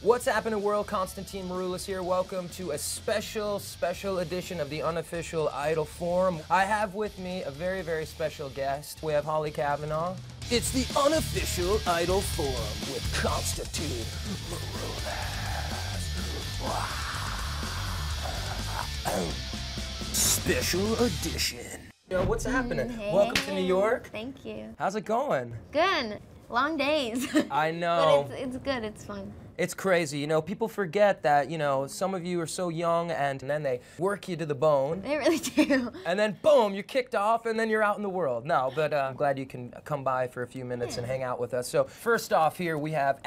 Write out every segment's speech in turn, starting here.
What's happening, world? Constantine Maroulis here. Welcome to a special edition of the Unofficial Idol Forum. I have with me a very special guest. We have Hollie Cavanagh. It's the Unofficial Idol Forum with Constantine Maroulis. Special edition. Yo, what's happening? Hey. Welcome to New York. Thank you. How's it going? Good. Long days. I know. But it's good. It's fun. It's crazy, you know, people forget that, you know, some of you are so young and then they work you to the bone. They really do. And then boom, you're kicked off and then you're out in the world. No, but I'm glad you can come by for a few minutes and hang out with us. So first off here we have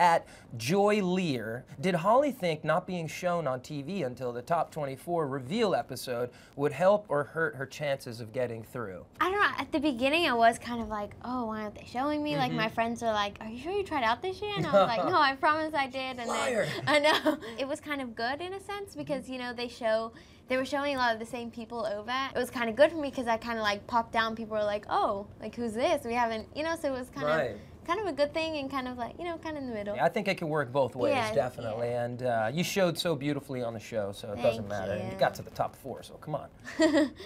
@JoyLear. Did Hollie think not being shown on TV until the top 24 reveal episode would help or hurt her chances of getting through? I don't know. At the beginning I was kind of like, oh, why aren't they showing me? Like my friends are like, are you sure you tried out this year? And I was like, no, I promise I did. And Liar. then, I know. It was kind of good in a sense because, you know, they were showing a lot of the same people over. It was kind of good for me because I kind of like popped down. People were like, oh, like who's this? We haven't, you know, so it was kind of a good thing and kind of like, you know, kind of in the middle. Yeah, I think it can work both ways, Yeah, definitely. yeah. And you showed so beautifully on the show, so it doesn't matter. Thank And you. you got to the top 4, so come on.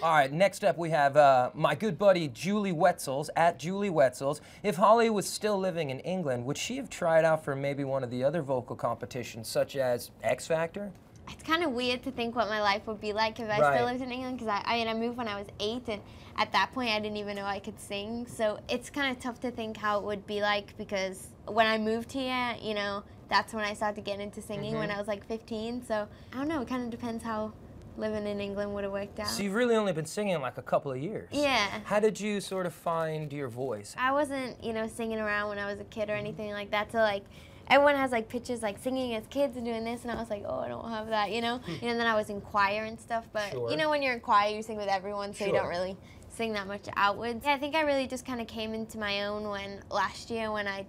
All right, next up we have my good buddy Julie Wetzels, @JulieWetzels. If Hollie was still living in England, would she have tried out for maybe one of the other vocal competitions, such as X Factor? It's kind of weird to think what my life would be like if I still lived in England, because I moved when I was 8, and at that point I didn't even know I could sing. So it's kind of tough to think how it would be like, because when I moved here, you know, that's when I started getting into singing when I was like 15. So I don't know, it kind of depends how living in England would have worked out. So you've really only been singing like a couple of years. Yeah. How did you sort of find your voice? I wasn't, you know, singing around when I was a kid or anything like that. So like, everyone has like pictures like singing as kids and doing this, and I was like, oh, I don't have that, you know? And then I was in choir and stuff, but you know, when you're in choir, you sing with everyone, so you don't really sing that much outwards. Yeah, I think I really just kind of came into my own last year when I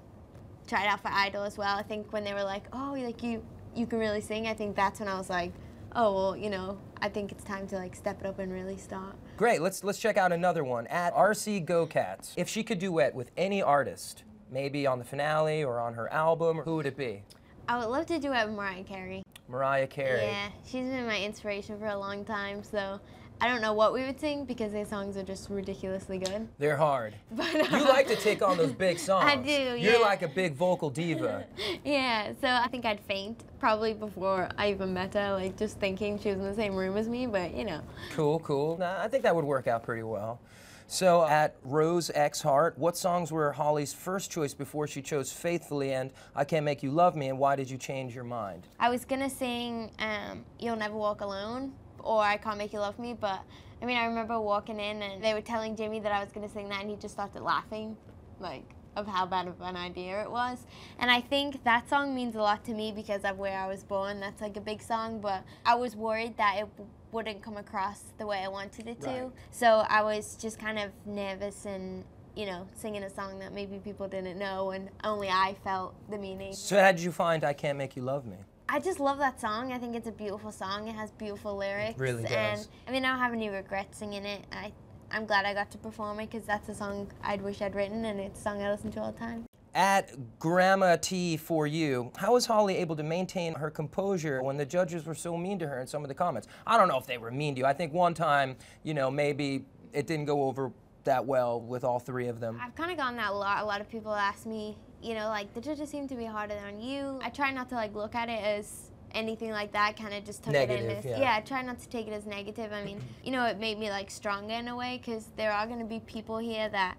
tried out for Idol as well. I think when they were like, oh, like you can really sing, I think that's when I was like, oh, well, you know, I think it's time to like step it up and really start. Great, let's check out another one. @RC If she could duet with any artist, maybe on the finale or on her album, who would it be? I would love to do it with Mariah Carey. Mariah Carey. Yeah, she's been my inspiration for a long time, so I don't know what we would sing because their songs are just ridiculously good. They're hard. But, you like to take on those big songs. I do, yeah. You're like a big vocal diva. Yeah, so I think I'd faint probably before I even met her, like just thinking she was in the same room as me, but you know. Cool. Nah, I think that would work out pretty well. So @RoseXHeart, what songs were Hollie's first choice before she chose Faithfully and I Can't Make You Love Me, and why did you change your mind? I was gonna sing You'll Never Walk Alone or I Can't Make You Love Me, but I mean, I remember walking in and they were telling Jimmy that I was gonna sing that, and he just started laughing, like, of how bad of an idea it was. And I think that song means a lot to me because of where I was born. That's like a big song, but I was worried that it wouldn't come across the way I wanted it to. So I was just kind of nervous and, you know, singing a song that maybe people didn't know and only I felt the meaning. So how did you find I Can't Make You Love Me? I just love that song. I think it's a beautiful song. It has beautiful lyrics. It really does. And I mean, I don't have any regrets singing it. I'm glad I got to perform it because that's a song I'd wish I'd written, and it's a song I listen to all the time. @GrandmaT4U, how was Hollie able to maintain her composure when the judges were so mean to her in some of the comments? I don't know if they were mean to you. I think one time, you know, maybe it didn't go over that well with all 3 of them. I've kind of gotten that a lot. A lot of people ask me, you know, like, the judges seem to be harder on you. I try not to like look at it as anything like that, kind of just took negative, it in as, I try not to take it as negative. I mean, you know, it made me like stronger in a way because there are going to be people here that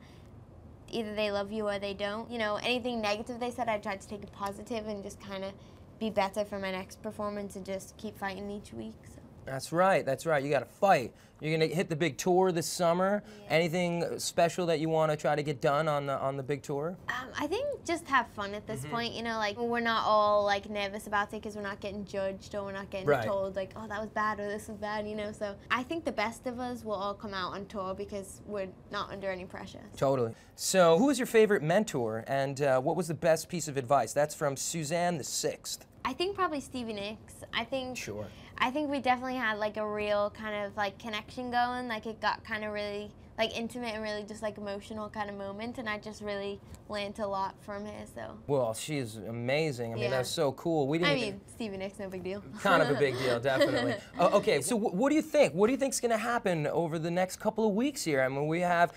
either they love you or they don't. You know, anything negative they said, I tried to take it positive and just kind of be better for my next performance and just keep fighting each week. So. That's right. You got to fight. You're going to hit the big tour this summer. Yeah. Anything special that you want to try to get done on the big tour? I think just have fun at this point. You know, like we're not all like nervous about it because we're not getting judged or we're not getting told like, oh, that was bad or this was bad, you know. So I think the best of us will all come out on tour because we're not under any pressure. Totally. So who was your favorite mentor and what was the best piece of advice? That's from Suzanne the 6th. I think probably Stevie Nicks. I think we definitely had like a real kind of like connection going. Like it got kind of really like intimate and really just like emotional kind of moment, and I just really learned a lot from her. So. Well, she's amazing. I mean, Yeah. that's so cool. We didn't. I mean, Stevie Nicks, no big deal. Kind of a big deal, definitely. Okay, so what do you think? What do you think's going to happen over the next couple of weeks here? I mean, we have,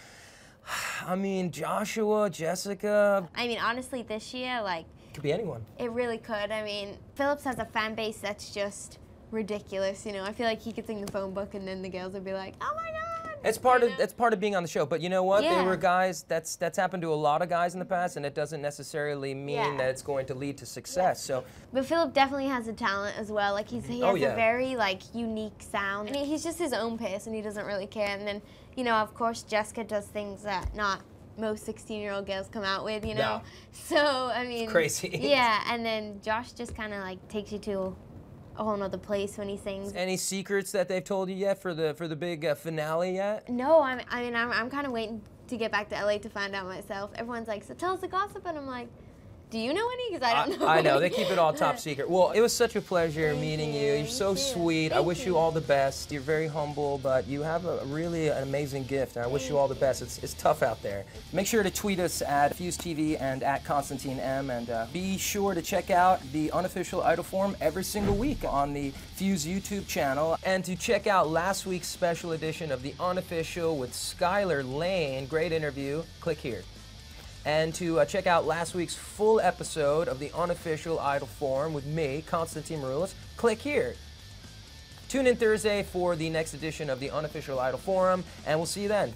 Joshua, Jessica. I mean, honestly, this year, like. Could be anyone. It really could. I mean, Phillips has a fan base that's just ridiculous. You know, I feel like he could sing the phone book, and then the girls would be like, "Oh my God!" It's part of being on the show. But you know what? Yeah. There were guys. That's happened to a lot of guys in the past, and it doesn't necessarily mean that it's going to lead to success. So. But Philip definitely has a talent as well. Like he has a very like unique sound, and he's just his own person. He doesn't really care. And then of course, Jessica does things that not most 16-year-old girls come out with, No. So, I mean. It's crazy. Yeah, and then Josh just kind of like takes you to a whole nother place when he sings. Any secrets that they've told you yet for the big finale yet? No, I'm kind of waiting to get back to LA to find out myself. Everyone's like, so tell us the gossip, and I'm like, do you know any? Because I don't know. I know, they keep it all top secret. Well, it was such a pleasure meeting you. You're so sweet. I wish you all the best. You're very humble, but you have really an amazing gift, and I wish you all the best. It's tough out there. Make sure to tweet us at Fuse TV and at Constantine M, and be sure to check out the Unofficial Idol Forum every single week on the Fuse YouTube channel, and to check out last week's special edition of the Unofficial with Skylar Lane. Great interview. Click here. And to check out last week's full episode of the Unofficial Idol Forum with me, Constantine Maroulis, click here. Tune in Thursday for the next edition of the Unofficial Idol Forum, and we'll see you then.